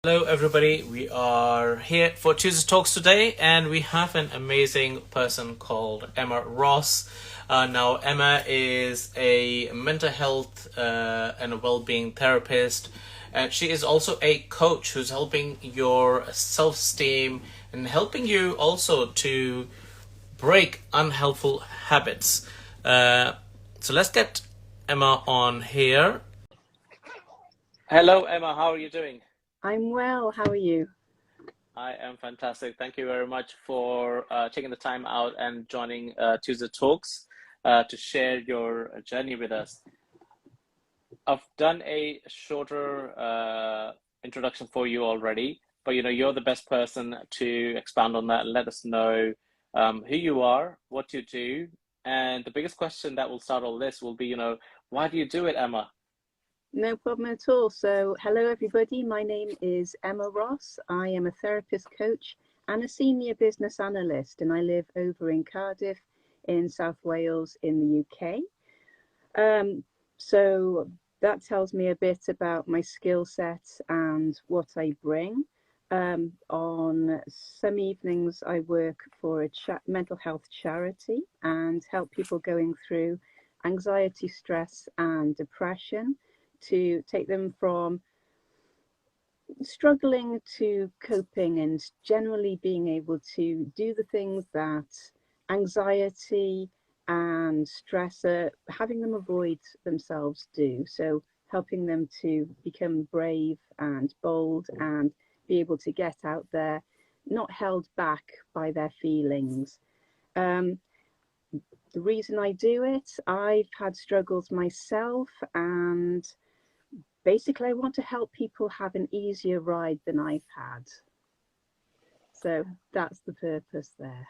Hello, everybody. We are here for Tuesday Talks today, and we have an amazing person called Emma Ross. Now, Emma is a mental health and a well-being therapist, and she is also a coach who's helping your self-esteem and helping you also to break unhelpful habits. So let's get Emma on here. Hello, Emma. How are you doing? I'm well. How are you? I am fantastic. Thank you very much for taking the time out and joining Tuesday Talks to share your journey with us. I've done a shorter introduction for you already, but you're the best person to expand on that and let us know who you are, what you do, and the biggest question that will start all this will be, why do you do it, Emma? No problem at all. So, hello everybody. My name is Emma Ross. I am a therapist coach and a senior business analyst, and I live over in Cardiff in South Wales in the UK. So that tells me a bit about my skill set and what I bring. On some evenings, I work for a mental health charity and help people going through anxiety, stress, and depression to take them from struggling to coping and generally being able to do the things that anxiety and stress are having them avoid themselves do. So helping them to become brave and bold and be able to get out there, not held back by their feelings. Um, the reason I do it, I've had struggles myself, and basically I want to help people have an easier ride than I've had. So that's the purpose there.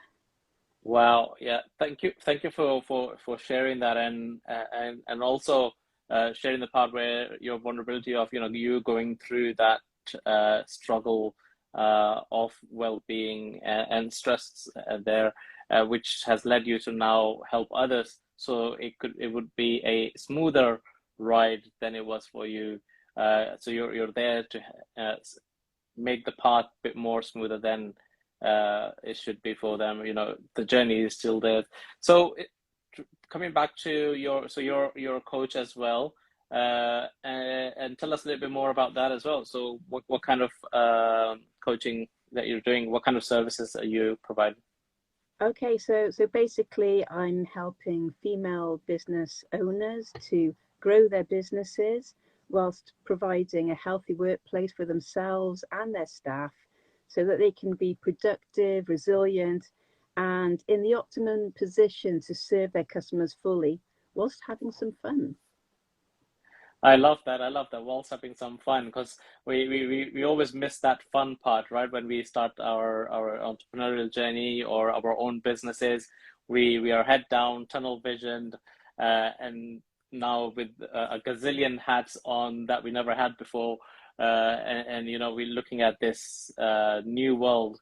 Wow, yeah, thank you for sharing that and also sharing the part where your vulnerability of you going through that struggle of well-being and stress there, which has led you to now help others. So it would be a smoother ride than it was for you. So you're there to make the path a bit more smoother than it should be for them. The journey is still there. So coming back to you're a coach as well, and tell us a little bit more about that as well. So what kind of coaching that you're doing? What kind of services are you providing? Okay, so basically I'm helping female business owners to grow their businesses whilst providing a healthy workplace for themselves and their staff so that they can be productive, resilient, and in the optimum position to serve their customers fully whilst having some fun. I love that. I love that. Whilst having some fun, because we always miss that fun part, right? When we start our entrepreneurial journey or our own businesses, we are head down, tunnel visioned, and now with a gazillion hats on that we never had before, and we're looking at this new world,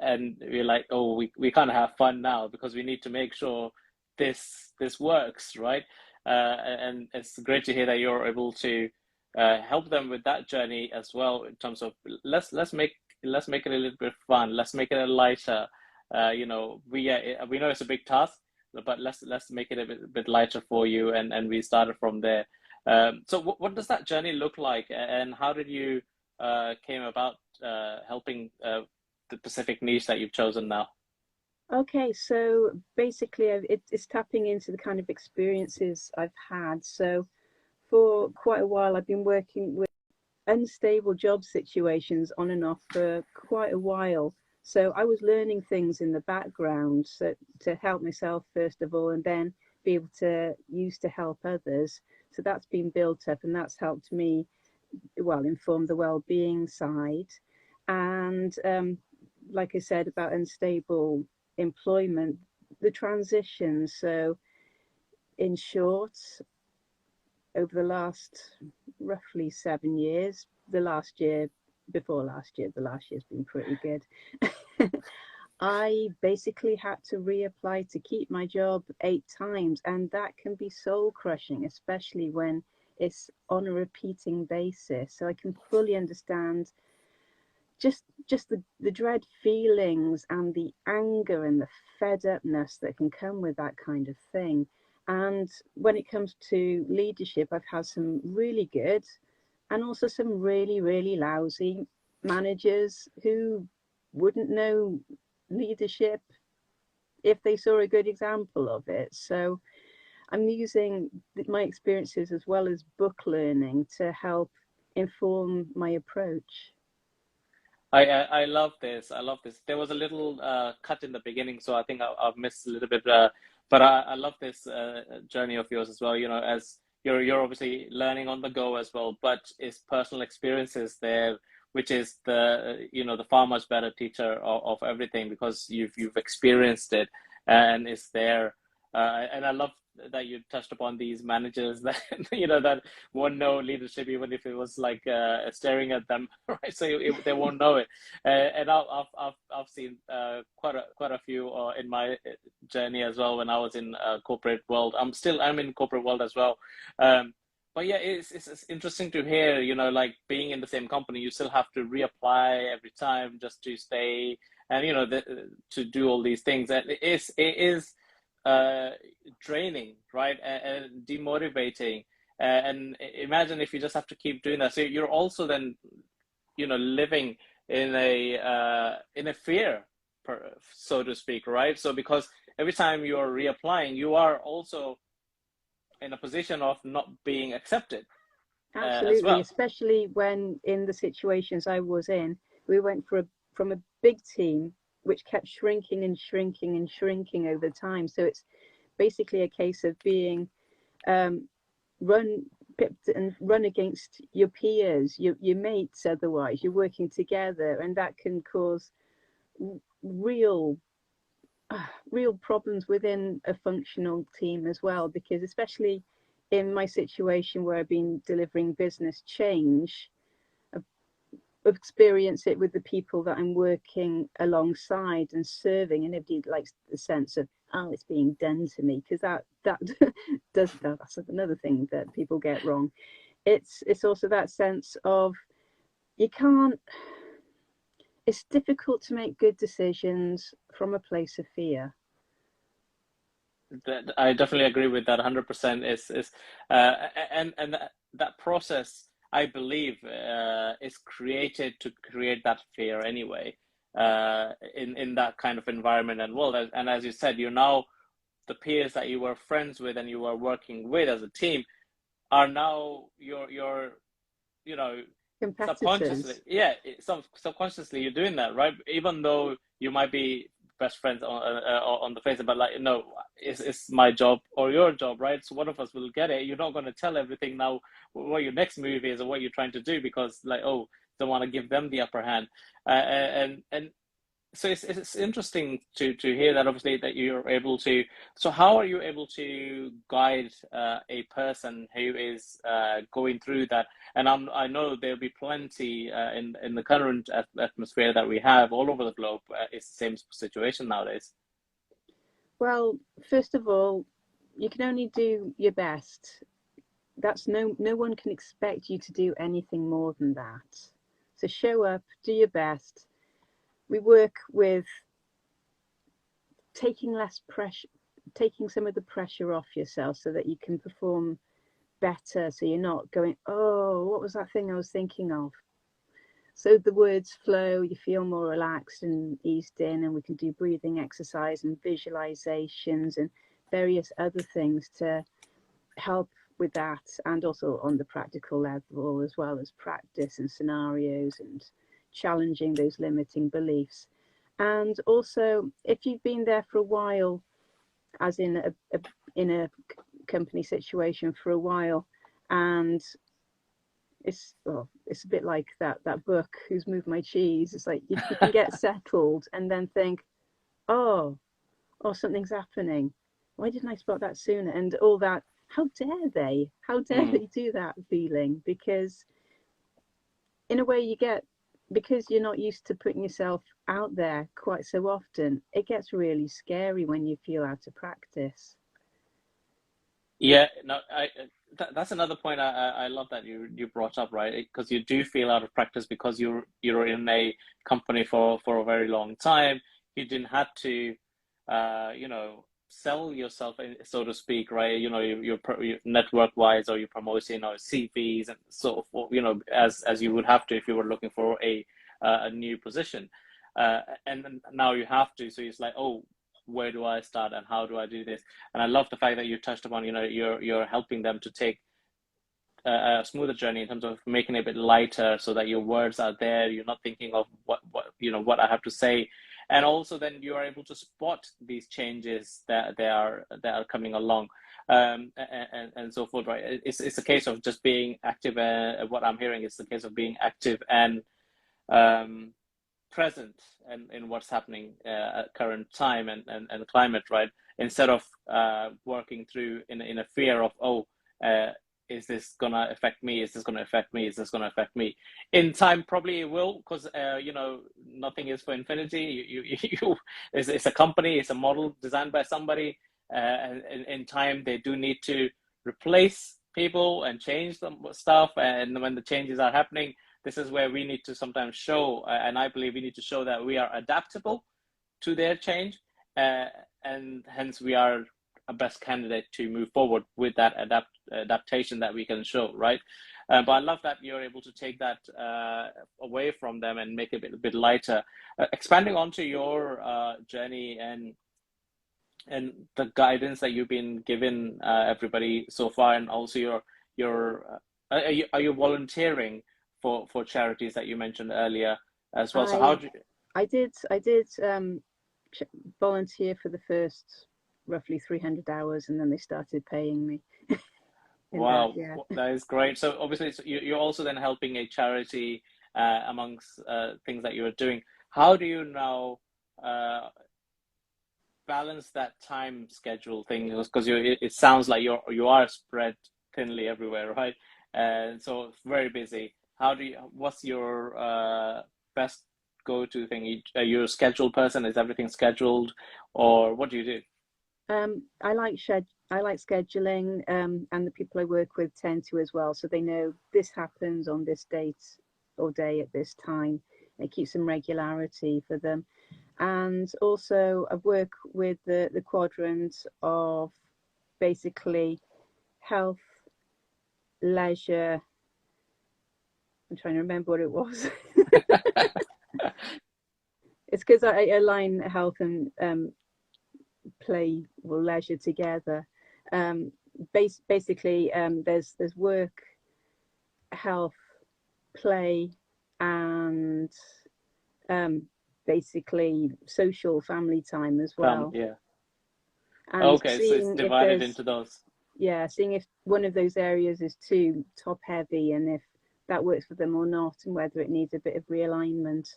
and we're like, oh, we can't have fun now because we need to make sure this works, right? And it's great to hear that you're able to help them with that journey as well in terms of let's make it a little bit fun. Let's make it a lighter. We know it's a big task, but let's make it a bit lighter for you. And we started from there. So what does that journey look like, and how did you came about helping the specific niche that you've chosen now? Okay, so basically it's tapping into the kind of experiences I've had. So for quite a while, I've been working with unstable job situations on and off for quite a while. So I was learning things in the background so to help myself first of all, and then be able to use to help others. So that's been built up, and that's helped me, well, inform the well-being side. And like I said about unstable employment, the transition. So in short, over the last roughly 7 years, the last year, before last year, the last year's been pretty good. I basically had to reapply to keep my job 8 times, and that can be soul crushing, especially when it's on a repeating basis. So I can fully understand just the dread feelings and the anger and the fed upness that can come with that kind of thing. And when it comes to leadership, I've had some really good and also some really, really lousy managers who wouldn't know leadership if they saw a good example of it. So I'm using my experiences as well as book learning to help inform my approach. I love this. I love this. There was a little cut in the beginning, so I think I've missed a little bit. But I love this journey of yours as well. You know, as you're obviously learning on the go as well, but it's personal experiences there, which is the you know the far much better teacher of everything because you've experienced it and it's there. And I love that you touched upon these managers that you know that won't know leadership even if it was like staring at them, right? So they won't know it. And I've seen quite a few in my journey as well when I was in corporate world. I'm in corporate world as well. But yeah, it's interesting to hear, you know, like being in the same company, you still have to reapply every time just to stay and, you know, to do all these things. And it is uh, draining, right? And demotivating. And imagine if you just have to keep doing that. So you're also then, you know, living in a fear, so to speak, right? So because every time you're reapplying, you are also in a position of not being accepted as Absolutely, well. especially when in the situations I was in, we went from a big team which kept shrinking and shrinking and shrinking over time. So it's basically a case of being um, run pipped and run against your peers, your mates. Otherwise, you're working together, and that can cause real real problems within a functional team as well, because especially in my situation where I've been delivering business change, I've experienced it with the people that I'm working alongside and serving, and nobody likes the sense of, oh, it's being done to me, because that does that's another thing that people get wrong. It's also that sense of you can't it's difficult to make good decisions from a place of fear. That I definitely agree with that 100%. Is and that process, I believe, is created to create that fear anyway, in that kind of environment and world. And as you said, you now the peers that you were friends with and you were working with as a team are now your you know subconsciously, Competitors. yeah, subconsciously you're doing that, right? Even though you might be best friends on the face, but like, no, it's my job or your job, right? So one of us will get it. You're not going to tell everything now what your next move is or what you're trying to do because like, oh, don't want to give them the upper hand. And so it's interesting to hear that obviously that you're able to. So how are you able to guide a person who is going through that? And I know there'll be plenty in the current atmosphere that we have all over the globe. It's the same situation nowadays. Well, first of all, you can only do your best. That's no one can expect you to do anything more than that. So show up, do your best. We work with taking less pressure, taking some of the pressure off yourself so that you can perform better. So you're not going, oh, what was that thing I was thinking of? So the words flow, you feel more relaxed and eased in, and we can do breathing exercise and visualizations and various other things to help with that, and also on the practical level as well as practice and scenarios and challenging those limiting beliefs. And also, if you've been there for a while, as in a company situation for a while, and it's a bit like that book Who's Moved My Cheese. It's like you can get settled and then think, oh, something's happening, why didn't I spot that sooner, and all that. How dare Mm. they do that feeling, because in a way you get, because you're not used to putting yourself out there quite so often, it gets really scary when you feel out of practice. Yeah, no, that's another point I love that you brought up, right? Because you do feel out of practice because you're in a company for a very long time. You didn't have to, you know, sell yourself, so to speak, right? You know, you network wise, or you're promoting or CVs and so forth, you know, as you would have to if you were looking for a new position, and then now you have to. So it's like, oh, where do I start and how do I do this? And I love the fact that you touched upon, you know, you're helping them to take a smoother journey in terms of making it a bit lighter so that your words are there. You're not thinking of what you know what I have to say, and also then you are able to spot these changes that are coming along, and so forth. Right? It's a case of just being active. What I'm hearing is the case of being active and um, present in what's happening at current time and climate, right? Instead of working through in a fear of, oh, uh, is this gonna affect me? Is this gonna affect me? Is this gonna affect me? In time, probably it will, because you know, nothing is for infinity. It's a company, it's a model designed by somebody, and in time they do need to replace people and change some stuff. And when the changes are happening, this is where we need to sometimes show, and I believe we need to show that we are adaptable to their change, uh, and hence we are a best candidate to move forward with that adaptation that we can show, right? But I love that you're able to take that away from them and make it a bit lighter. Expanding onto your journey and the guidance that you've been given everybody so far, and also your are you volunteering for charities that you mentioned earlier as well? So how I do you, I did volunteer for the first roughly 300 hours, and then they started paying me in that. wow, Yeah. that is great. So obviously you're also then helping a charity amongst things that you're doing. How do you now uh, balance that time schedule thing? Because it sounds like you are spread thinly everywhere, right? And so it's very busy. How do you, what's your best go-to thing? Are you a scheduled person? Is everything scheduled, or what do you do? I like scheduling, and the people I work with tend to as well, so they know this happens on this date or day at this time. It keeps some regularity for them. And also I work with the quadrant of basically health, leisure. I'm trying to remember what it was. It's because I align health and play or leisure together. Um, basically, there's work, health, play, and um, basically social family time as well. Yeah. And Okay, so it's divided into those. seeing if one of those areas is too top heavy and if that works for them or not, and whether it needs a bit of realignment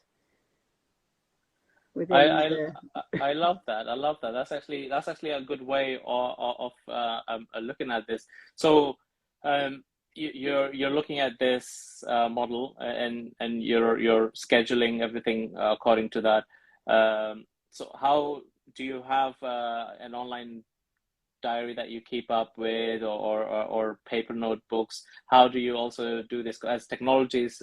I within I the. I love that. I love that. That's actually a good way of looking at this. So, you're looking at this model, and you're scheduling everything according to that. So how do you have an online diary that you keep up with, or paper notebooks? How do you also do this as technologies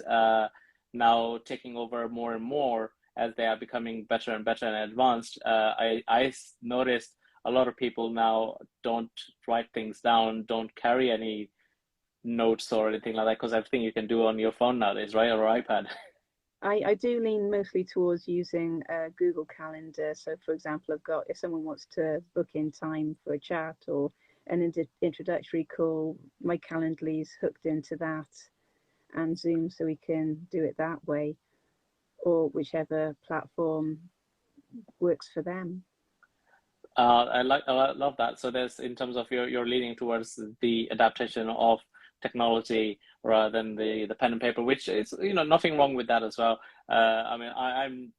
now taking over more and more as they are becoming better and better and advanced? I noticed a lot of people now don't write things down, don't carry any notes or anything like that, because everything you can do on your phone nowadays, right, or iPad. I do lean mostly towards using Google Calendar. So, for example, I've got if someone wants to book in time for a chat or an introductory call, my Calendly's hooked into that and Zoom, so we can do it that way, or whichever platform works for them. I love that. So there's in terms of you're leaning towards the adaptation of technology rather than the pen and paper, which is, you know, nothing wrong with that as well. I mean, I'm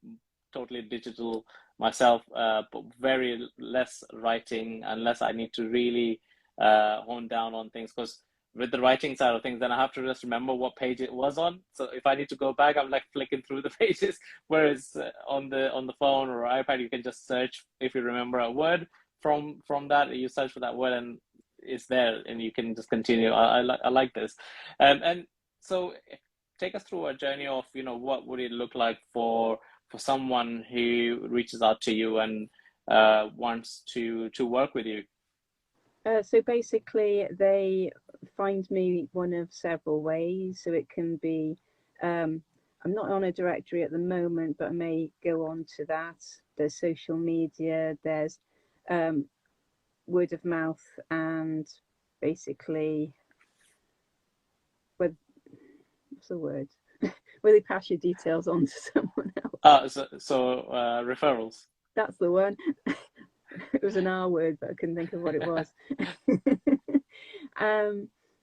totally digital myself, but very less writing unless I need to really hone down on things. Because with the writing side of things, then I have to just remember what page it was on. So if I need to go back, I'm like flicking through the pages. Whereas on the phone or iPad, you can just search if you remember a word from that. You search for that word, and is there, and you can just continue. I like this. And so take us through a journey of, what would it look like for someone who reaches out to you and wants to work with you. So basically, they find me one of several ways. So it can be, I'm not on a directory at the moment, but I may go on to that. There's social media, there's um, word of mouth, and basically, what's the word? Where they pass your details on to someone else. Referrals. That's the one. It was an R word, but I couldn't think of what it was.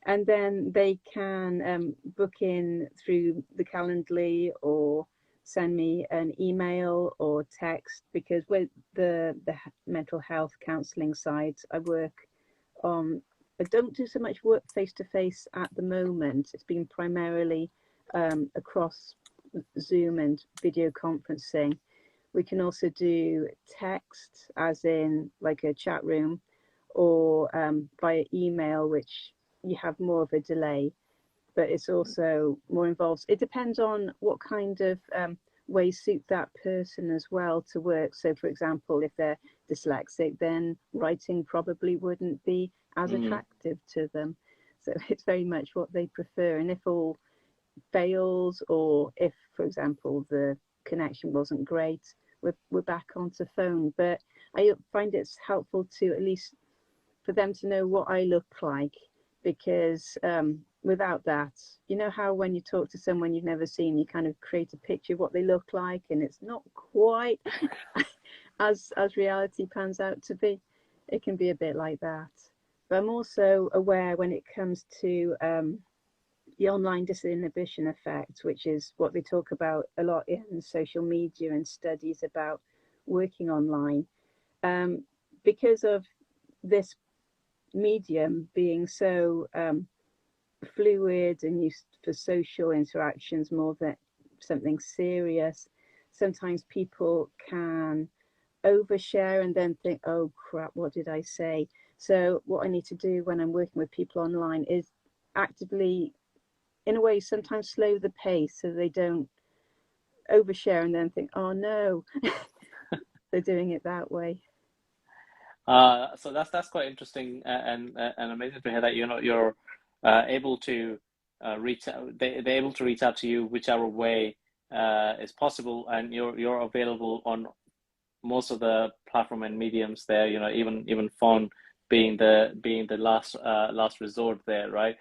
And then they can book in through the Calendly or send me an email or text, because with the mental health counselling side, I work on. I don't do so much work face to face at the moment. It's been primarily across Zoom and video conferencing. We can also do text, as in like a chat room, or via email, which you have more of a delay, but it's also more involved. It depends on what kind of ways suit that person as well to work. So, for example, if they're dyslexic, then writing probably wouldn't be as attractive to them. So it's very much what they prefer. And if all fails, or if, for example, the connection wasn't great, we're back onto phone. But I find it's helpful to at least for them to know what I look like, because without that, you know how when you talk to someone you've never seen, you kind of create a picture of what they look like, and it's not quite as reality pans out to be. It can be a bit like that. But I'm also aware when it comes to the online disinhibition effect, which is what they talk about a lot in social media and studies about working online. Because of this medium being so fluid and used for social interactions more than something serious, sometimes people can overshare and then think, oh crap, what did I say? So what I need to do when I'm working with people online is actively, in a way, sometimes slow the pace so they don't overshare and then think, oh no, they're doing it that way. So that's quite interesting, and amazing to hear that you're able to reach out. They're able to reach out to you whichever way is possible, and you're available on most of the platform and mediums there. Even phone being the last resort there, right?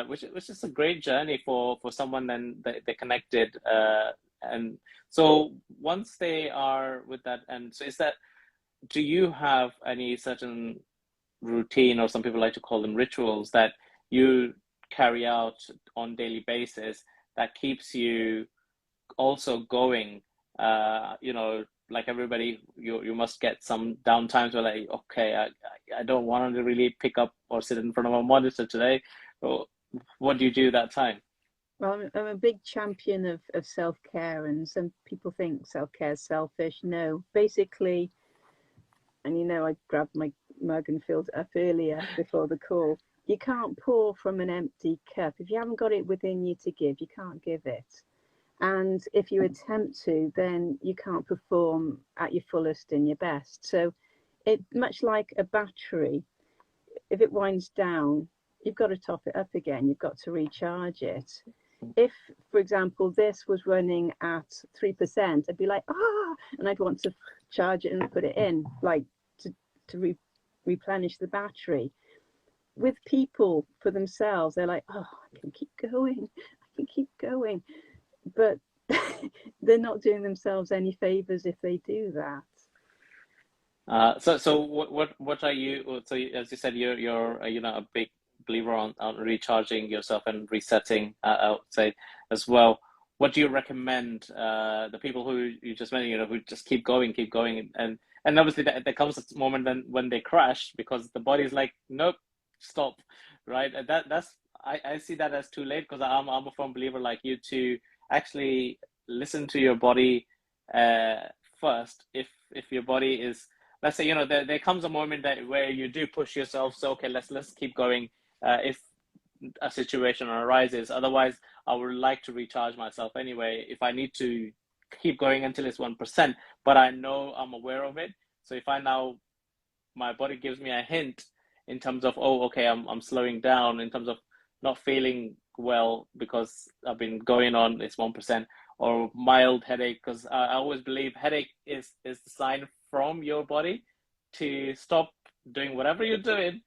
Which is a great journey for someone. Then they connected, and so once they are with that, and so is that. Do you have any certain routine, or some people like to call them rituals, that you carry out on daily basis that keeps you also going? Like everybody, you must get some downtimes where, like, okay, I don't want to really pick up or sit in front of a monitor today. So what do you do that time? Well, I'm a big champion of self-care, and some people think self-care is selfish. No, basically, and I grabbed my mug and filled it up earlier before the call. You can't pour from an empty cup. If you haven't got it within you to give, you can't give it. And if you attempt to, then you can't perform at your fullest and your best. So it much like a battery, if it winds down, you've got to top it up again. You've got to recharge it. If, for example, this was running at 3%, I'd be like, and I'd want to charge it and put it in, like to replenish the battery. With people for themselves, they're like, I can keep going, but they're not doing themselves any favors if they do that. So what are you? So as you said, you're a big believer on recharging yourself and resetting. I would say as well. What do you recommend the people who you just mentioned, who just keep going, and obviously there comes a moment then when they crash, because the body's like, nope, stop, right? And that's I see that as too late, because I'm a firm believer like you to actually listen to your body first. If your body is let's say, there comes a moment that where you do push yourself. So, okay, let's keep going. If a situation arises, otherwise, I would like to recharge myself anyway. If I need to keep going until it's 1%, but I know I'm aware of it. So if I now, my body gives me a hint in terms of, oh, okay, I'm slowing down in terms of not feeling well because I've been going on this 1%, or mild headache, because I always believe headache is the sign from your body to stop doing whatever you're doing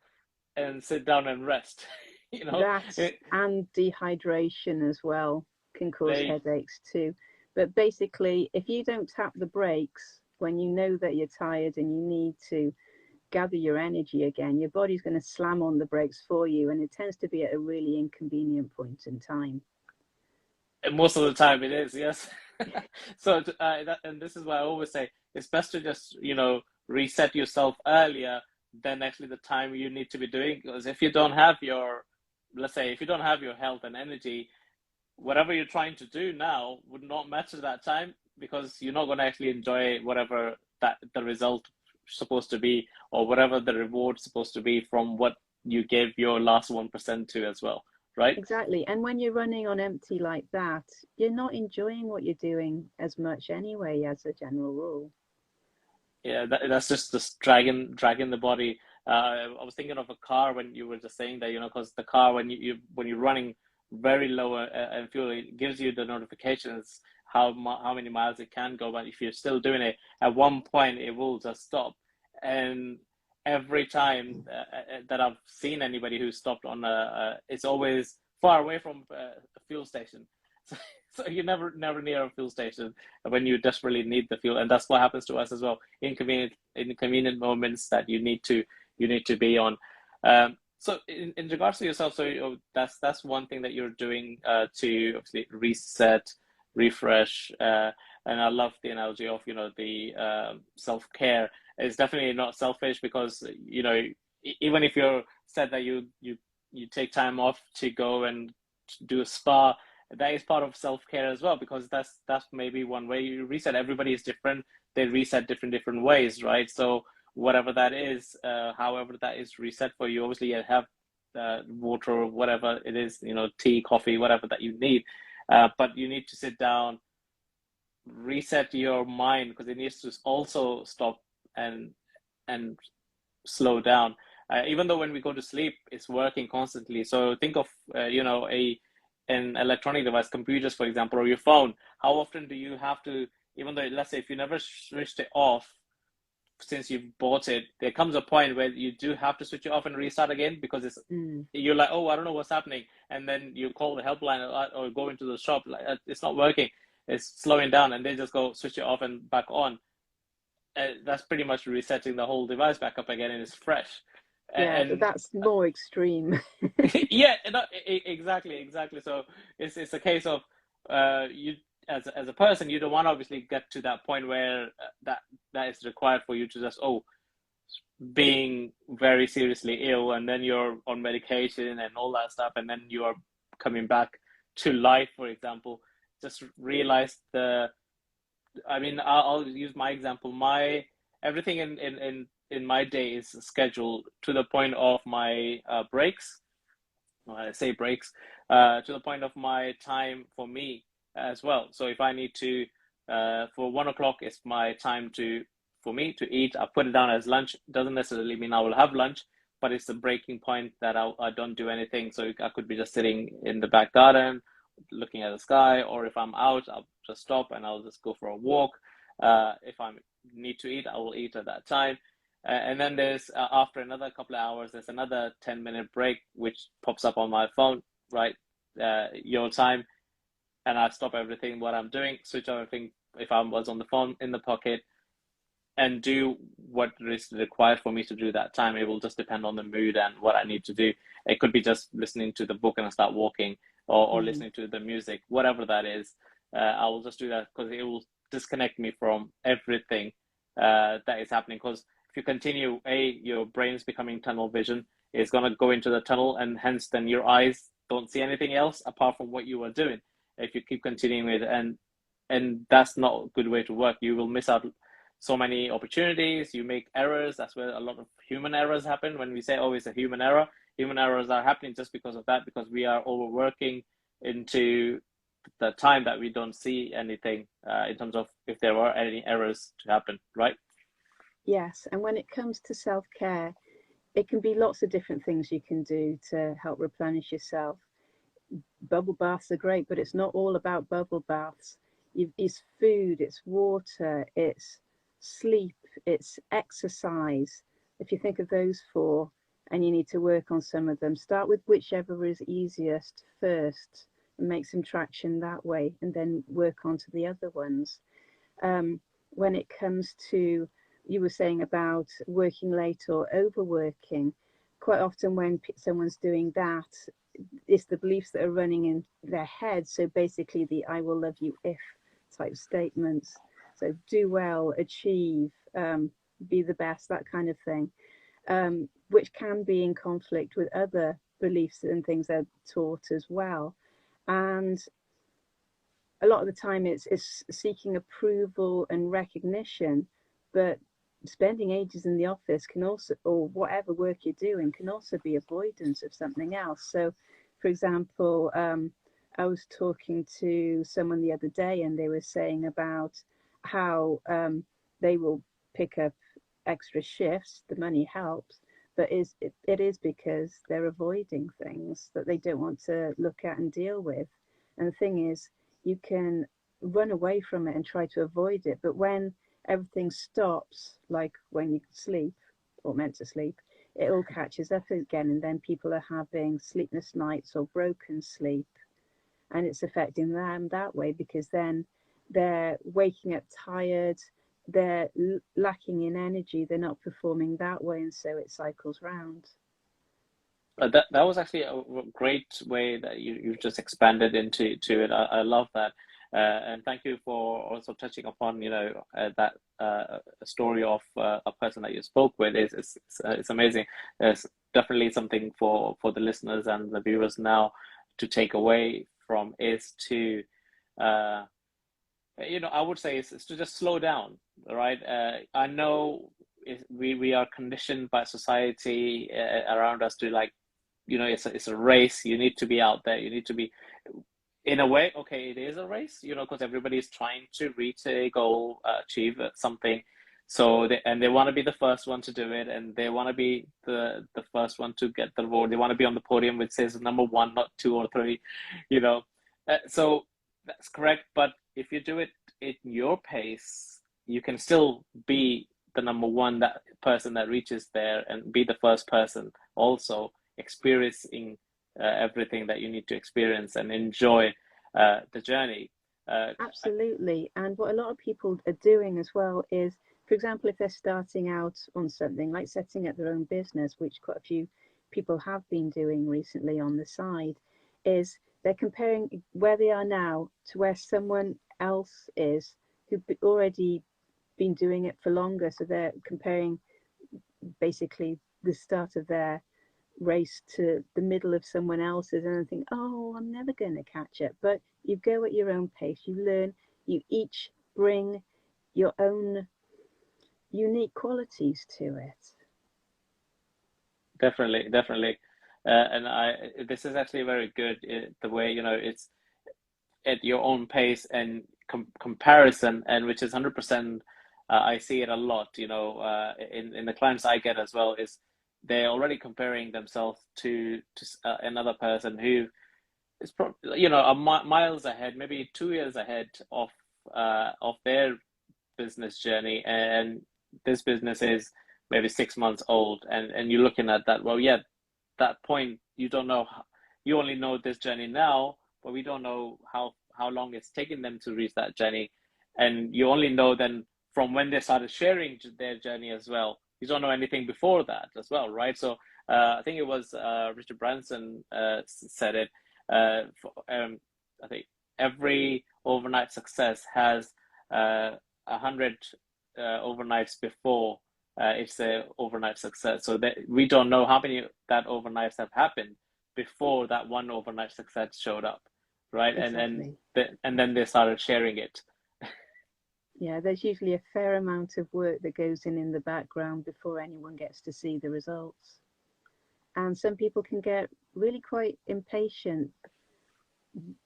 and sit down and rest. you know, That it, and dehydration as well can cause they headaches too. But basically, if you don't tap the brakes when you know that you're tired and you need to gather your energy again, your body's going to slam on the brakes for you, and it tends to be at a really inconvenient point in time. most of the time it is, yes. So and this is why I always say it's best to just reset yourself earlier than actually the time you need to be doing. Because if you don't have your, let's say, if you don't have your health and energy, whatever you're trying to do now would not matter that time, because you're not going to actually enjoy whatever that the result supposed to be, or whatever the reward supposed to be from what you gave your last 1% to as well, right? Exactly. And when you're running on empty like that, you're not enjoying what you're doing as much anyway, as a general rule. Yeah, that's just dragging the body. I was thinking of a car when you were just saying that, because the car, when when you're running very low and fuel, it gives you the notifications how many miles it can go. But if you're still doing it, at one point it will just stop. And every time that I've seen anybody who stopped on it's always far away from a fuel station. So you're never near a fuel station when you desperately need the fuel, and that's what happens to us as well. Inconvenient moments that you need to be on. So in regards to yourself, so that's one thing that you're doing to obviously reset, refresh, and I love the analogy of the self-care. It's definitely not selfish, because even if you're said that you take time off to go and do a spa, that is part of self-care as well, because that's maybe one way you reset. Everybody is different. They reset different ways, right? So whatever that is, however that is reset for you, obviously you have water or whatever it is, tea, coffee, whatever that you need. But you need to sit down, reset your mind, because it needs to also stop and slow down. Even though when we go to sleep, it's working constantly. So think of an electronic device, computers, for example, or your phone. How often do you have to, even though, let's say, if you never switched it off since you've bought it, there comes a point where you do have to switch it off and restart again, because you're like, oh, I don't know what's happening, and then you call the helpline, or go into the shop, like, it's not working, it's slowing down, and they just go switch it off and back on. That's pretty much resetting the whole device back up again, and it's fresh. Yeah, but And that's more extreme. yeah, no, exactly. So it's a case of you, as a person, you don't want to obviously get to that point where that is required for you to just being very seriously ill, and then you're on medication and all that stuff, and then you are coming back to life, for example. Just realize I mean, I'll use my example. My everything in my day is scheduled to the point of my breaks. I say breaks, to the point of my time for me as well. So if I need to, for 1 o'clock, it's my time for me to eat. I put it down as lunch. Doesn't necessarily mean I will have lunch, but it's the breaking point that I don't do anything. So I could be just sitting in the back garden, looking at the sky, or if I'm out, I'll just stop and I'll just go for a walk. If I need to eat, I will eat at that time. And then there's after another couple of hours, there's another 10-minute break, which pops up on my phone, right? Your time. And I stop everything what I'm doing, switch everything if I was on the phone in the pocket, and do what is required for me to do that time. It will just depend on the mood and what I need to do. It could be just listening to the book and I start walking, or listening to the music, whatever that is. I will just do that, because it will disconnect me from everything that is happening. Because if you continue, your brain is becoming tunnel vision. It's going to go into the tunnel, and hence then your eyes don't see anything else apart from what you are doing. If you keep continuing with it, and that's not a good way to work. You will miss out so many opportunities. You make errors. That's where a lot of human errors happen. When we say, oh, it's a human error, human errors are happening just because of that, because we are overworking into the time that we don't see anything in terms of if there were any errors to happen, right? Yes, and when it comes to self-care, it can be lots of different things you can do to help replenish yourself. Bubble baths are great, but it's not all about bubble baths. It's food, it's water, it's sleep, it's exercise. If you think of those four and you need to work on some of them, start with whichever is easiest first and make some traction that way, and then work on to the other ones. When it comes to, you were saying about working late or overworking, quite often when someone's doing that, it's the beliefs that are running in their head. So basically the I will love you if type statements. So do well, achieve, be the best, that kind of thing, which can be in conflict with other beliefs and things they're taught as well. And a lot of the time it's seeking approval and recognition, but spending ages in the office can also, or whatever work you're doing, can also be avoidance of something else. So for example, I was talking to someone the other day and they were saying about how they will pick up extra shifts, the money helps, but it is because they're avoiding things that they don't want to look at and deal with. And the thing is, you can run away from it and try to avoid it, but when everything stops, like when you sleep or meant to sleep, it all catches up again, and then people are having sleepless nights or broken sleep, and it's affecting them that way, because then they're waking up tired, they're lacking in energy, they're not performing that way, and so it cycles round. That was actually a great way that you just expanded into to it. I love that, and thank you for also touching upon that story of a person that you spoke with. It's amazing. There's definitely something for the listeners and the viewers now to take away from, is to I would say is to just slow down, right? I know we are conditioned by society around us to, like, it's a race. You need to be out there. You need to be, in a way, okay, it is a race, because everybody is trying to reach a goal, achieve something. So they want to be the first one to do it, and they want to be the first one to get the reward. They want to be on the podium, which says number one, not two or three, you know. So that's correct. But if you do it in your pace, you can still be the number one, that person that reaches there, and be the first person also experiencing everything that you need to experience, and enjoy the journey. Absolutely. And what a lot of people are doing as well is, for example, if they're starting out on something like setting up their own business, which quite a few people have been doing recently on the side, is they're comparing where they are now to where someone else is who've already been doing it for longer. So they're comparing basically the start of their race to the middle of someone else's, and I think, oh, I'm never going to catch it. But you go at your own pace, you learn, you each bring your own unique qualities to it. Definitely, definitely. And this is actually very good, the way, it's at your own pace and comparison, and which is 100%. I see it a lot, in the clients I get as well, is they're already comparing themselves to another person who is probably, miles ahead, maybe 2 years ahead of their business journey, and this business is maybe 6 months old, and you're looking at that. Well, yeah, that point, you don't know. You only know this journey now, but we don't know how long it's taken them to reach that journey, and you only know then from when they started sharing their journey as well. You don't know anything before that as well, right? So I think it was Richard Branson said it. I think every overnight success has 100 overnights before it's a overnight success. So that we don't know how many that overnights have happened before that one overnight success showed up, right? Exactly. And then they started sharing it. Yeah, there's usually a fair amount of work that goes in the background before anyone gets to see the results. And some people can get really quite impatient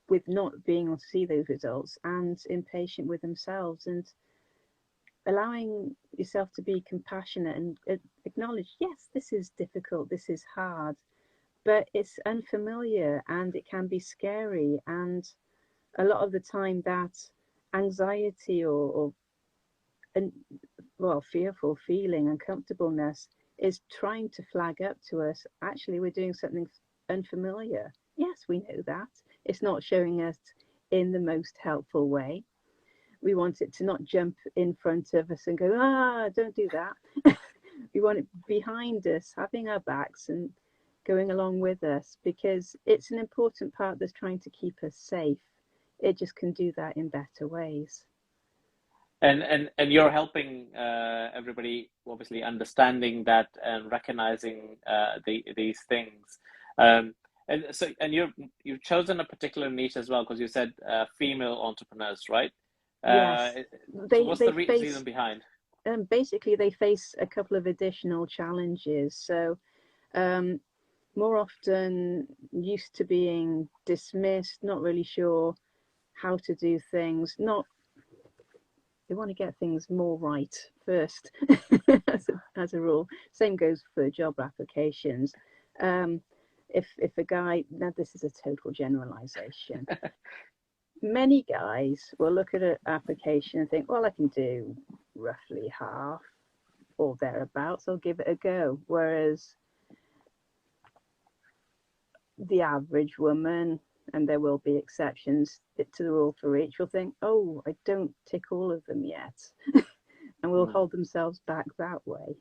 with not being able to see those results and impatient with themselves, and allowing yourself to be compassionate and acknowledge, yes, this is difficult, this is hard, but it's unfamiliar and it can be scary. And a lot of the time that anxiety or and well, fearful feeling, uncomfortableness is trying to flag up to us, actually, we're doing something unfamiliar. Yes, we know that. It's not showing us in the most helpful way. We want it to not jump in front of us and go, ah, don't do that. We want it behind us, having our backs and going along with us, because it's an important part that's trying to keep us safe. It just can do that in better ways. And you're helping everybody obviously understanding that and recognizing these things. And so and you've chosen a particular niche as well because you said female entrepreneurs, right? Uh, Yes, so what's they the face reason behind? basically they face a couple of additional challenges. So um, more often used to being dismissed, not really sure how to do things, not they want to get things more right first, as a rule. Same goes for job applications. Um, if a guy, now this is a total generalization, many guys will look at an application and think, well, I can do roughly half or thereabouts, I'll give it a go. Whereas the average woman, and there will be exceptions to the rule for each, will think, oh, I don't tick all of them yet, and will Hmm. hold themselves back that way.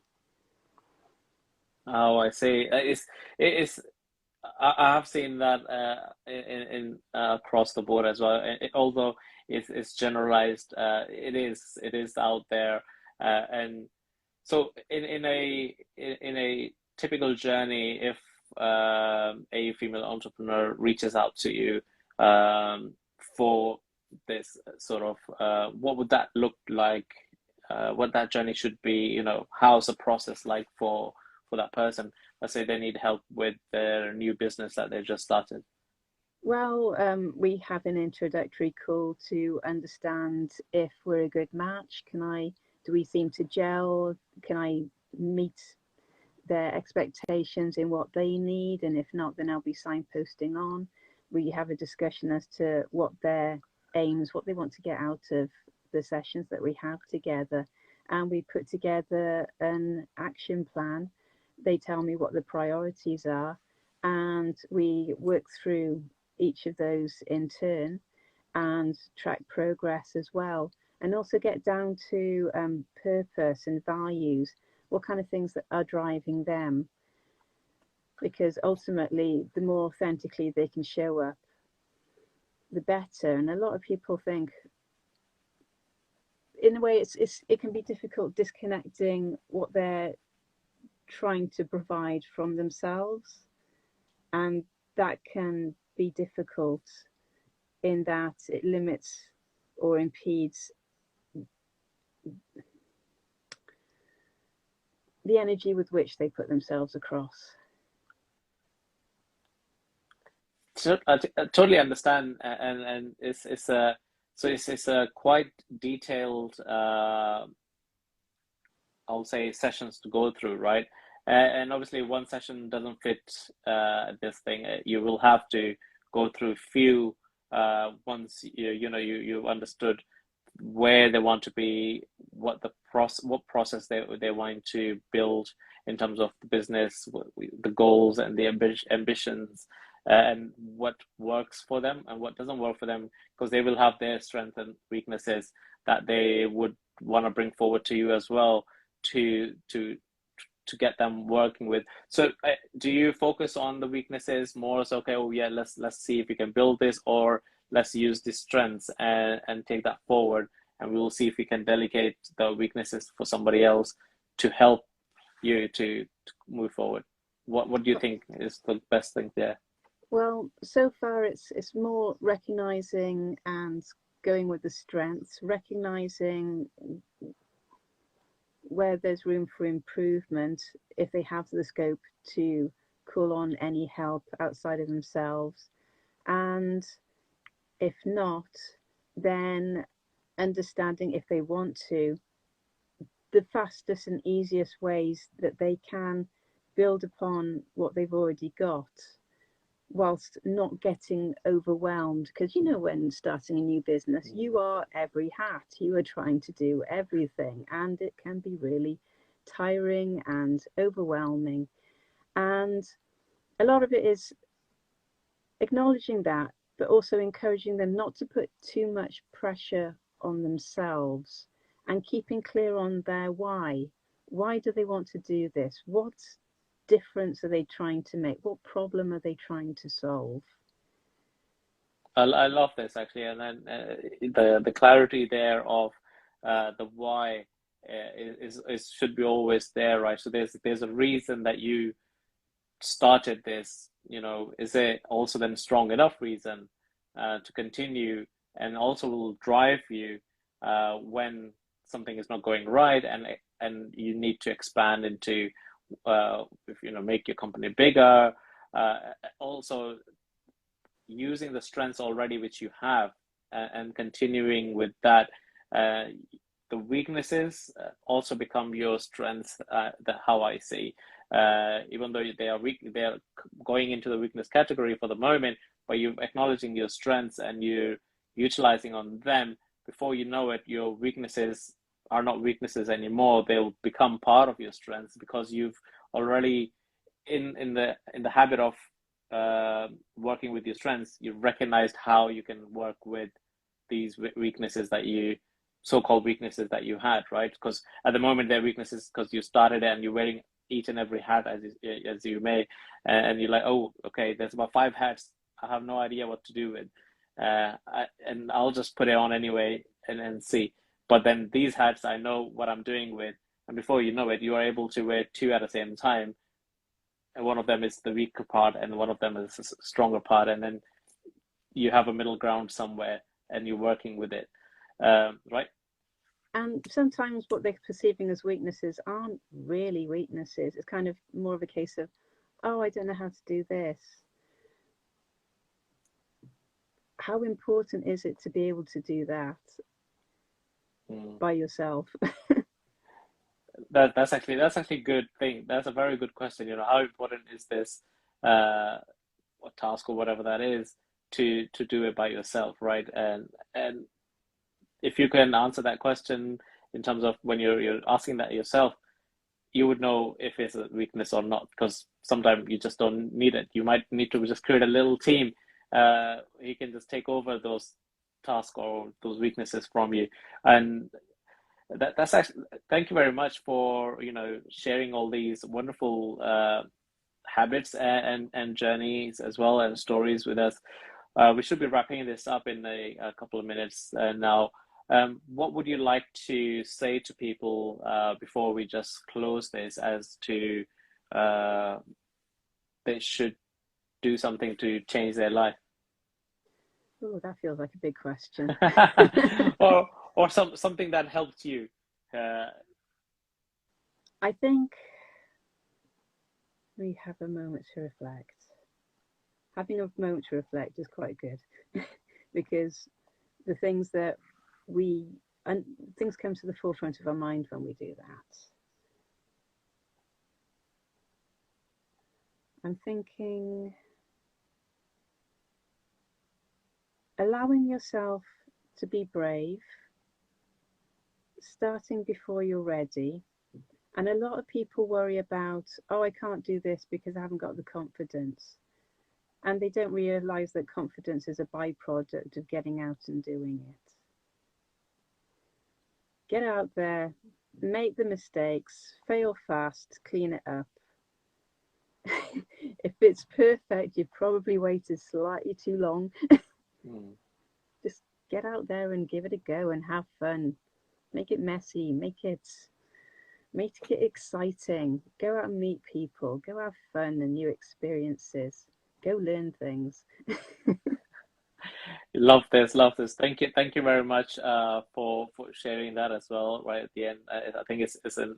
Oh, I see. It's I have seen that in across the board as well. Although it's generalized, it is out there, and so in a typical journey, if a female entrepreneur reaches out to you for this sort of what would that look like? What that journey should be? You know, how's the process like for that person? Let's say they need help with their new business that they just started. Well, we have an introductory call to understand if we're a good match. Do we seem to gel? Can I meet their expectations in what they need? And if not, then I'll be signposting on. We have a discussion as to what their aims, what they want to get out of the sessions that we have together. And we put together an action plan. They tell me what the priorities are, and we work through each of those in turn and track progress as well. And also get down to purpose and values, what kind of things that are driving them, because ultimately the more authentically they can show up, the better. And a lot of people think, in a way, it can be difficult disconnecting what they're trying to provide from themselves, and that can be difficult in that it limits or impedes the energy with which they put themselves across. So I totally understand, and it's a so it's a quite detailed I'll say sessions to go through, right? And obviously, one session doesn't fit this thing. You will have to go through few once you've understood where they want to be, what process they want to build in terms of the business, the goals and the ambitions, and what works for them and what doesn't work for them, because they will have their strengths and weaknesses that they would want to bring forward to you as well to get them working with. So, do you focus on the weaknesses more? So, okay, oh yeah, let's see if we can build this, or let's use the strengths and take that forward, and we will see if we can delegate the weaknesses for somebody else to help you to move forward. What do you think is the best thing there? Well, so far it's more recognizing and going with the strengths, recognizing where there's room for improvement, if they have the scope to call on any help outside of themselves, and if not, then understanding, if they want to, the fastest and easiest ways that they can build upon what they've already got, whilst not getting overwhelmed. Because when starting a new business, you are every hat, you are trying to do everything, and it can be really tiring and overwhelming. And a lot of it is acknowledging that, but also encouraging them not to put too much pressure on themselves, and keeping clear on their why. Why do they want to do this? What difference are they trying to make? What problem are they trying to solve? I love this actually, and then the clarity there of the why is should be always there, right? So there's a reason that you started this. Is it also then strong enough reason to continue, and also will drive you when something is not going right, and you need to expand into make your company bigger. Also using the strengths already which you have, and continuing with that. Uh, the weaknesses also become your strengths. How I see, even though they are weak, they are going into the weakness category for the moment. But you're acknowledging your strengths and you're utilizing on them. Before you know it, your weaknesses are not weaknesses anymore. They'll become part of your strengths, because you've already in the habit of working with your strengths. You've recognized how you can work with these weaknesses that you so-called weaknesses that you had, right? Because at the moment they're weaknesses because you started and you're wearing each and every hat as you may, and you're like, oh, okay, there's about 5 hats. I have no idea what to do with, and I'll just put it on anyway and see. But then these hats, I know what I'm doing with, and before you know it, you are able to wear two at the same time, and one of them is the weaker part and one of them is a stronger part, and then you have a middle ground somewhere and you're working with it, right? And sometimes what they're perceiving as weaknesses aren't really weaknesses. It's kind of more of a case of, oh, I don't know how to do this. How important is it to be able to do that by yourself? That's actually a good thing. That's a very good question. How important is this task or whatever that is to do it by yourself, right? And if you can answer that question in terms of when you're asking that yourself, you would know if it's a weakness or not, because sometimes you just don't need it. You might need to just create a little team. He can just take over those tasks or those weaknesses from you. And that's actually, thank you very much for sharing all these wonderful habits and journeys as well, and stories with us. We should be wrapping this up in a couple of minutes now. What would you like to say to people before we just close this, as to they should do something to change their life? Oh, that feels like a big question. or something that helped you. I think we have a moment to reflect. Having a moment to reflect is quite good because the things that things come to the forefront of our mind when we do that. I'm thinking allowing yourself to be brave, starting before you're ready. And a lot of people worry about, oh, I can't do this because I haven't got the confidence. And they don't realize that confidence is a byproduct of getting out and doing it. Get out there, make the mistakes, fail fast, clean it up. If it's perfect, you've probably waited slightly too long. Just get out there and give it a go and have fun. Make it messy, make it exciting. Go out and meet people, go have fun and new experiences, go learn things. Love this, love this. Thank you very much for sharing that as well. Right at the end, I think it's an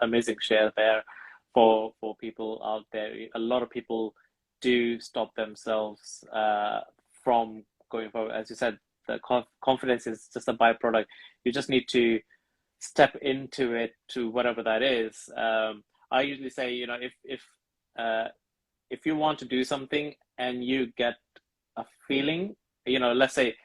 amazing share there for people out there. A lot of people do stop themselves from going forward. As you said, the confidence is just a byproduct. You just need to step into it to whatever that is. I usually say, you know, uh, if you want to do something and you get a feeling, you know, let's say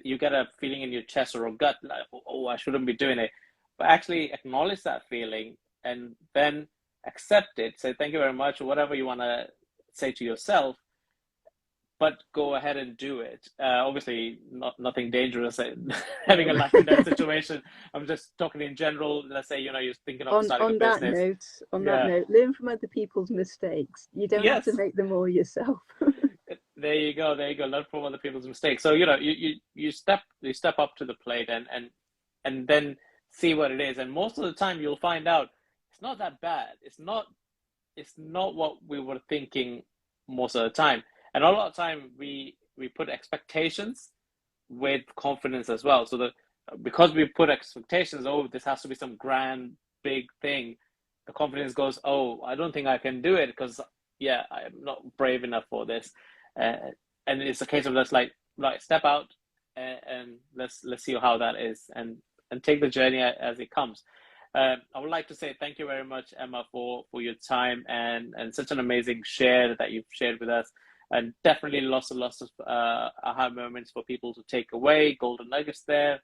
you get a feeling in your chest or a gut like, oh, I shouldn't be doing it, but actually acknowledge that feeling and then accept it. Say thank you very much or whatever you want to say to yourself, but go ahead and do it. Obviously, nothing dangerous. Having a life and death situation. I'm just talking in general. Let's say you know you're thinking of starting a On that business. note, Yeah. learn from other people's mistakes. You don't have to Yes. make them all yourself. There you go. There you go. Learn from other people's mistakes. So you know, you step up to the plate and then see what it is. And most of the time, you'll find out it's not that bad. It's not what we were thinking most of the time. And a lot of time we put expectations with confidence as well. So that because we put expectations, oh, this has to be some grand big thing, the confidence goes, oh, I don't think I can do it because yeah, I'm not brave enough for this. Uh, and it's a case of just like right, step out and let's see how that is and take the journey as it comes. I would like to say thank you very much, Emma, for your time and such an amazing share that you've shared with us, and definitely lots of aha moments for people to take away, golden nuggets there.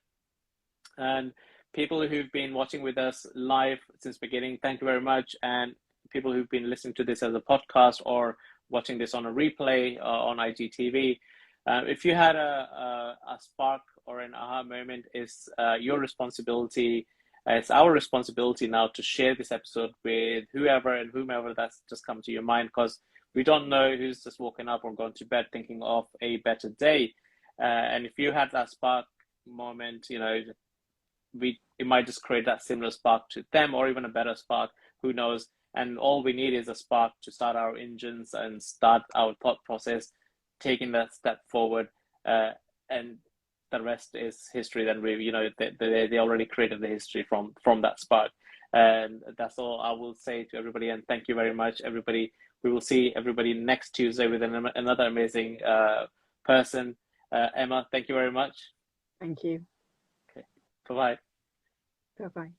And people who've been watching with us live since beginning, thank you very much. And people who've been listening to this as a podcast or watching this on a replay on IGTV, if you had a spark or an aha moment, it's your responsibility. It's our responsibility now to share this episode with whoever and whomever that's just come to your mind, because we don't know who's just woken up or gone to bed thinking of a better day. And if you had that spark moment, you know, it might just create that similar spark to them or even a better spark, who knows. And all we need is a spark to start our engines and start our thought process, taking that step forward, and the rest is history. Then we, you know, they already created the history from that spark. And that's all I will say to everybody, and thank you very much, everybody. We will see everybody next Tuesday with another amazing person. Emma, thank you very much. Thank you. Okay, bye bye. Bye bye.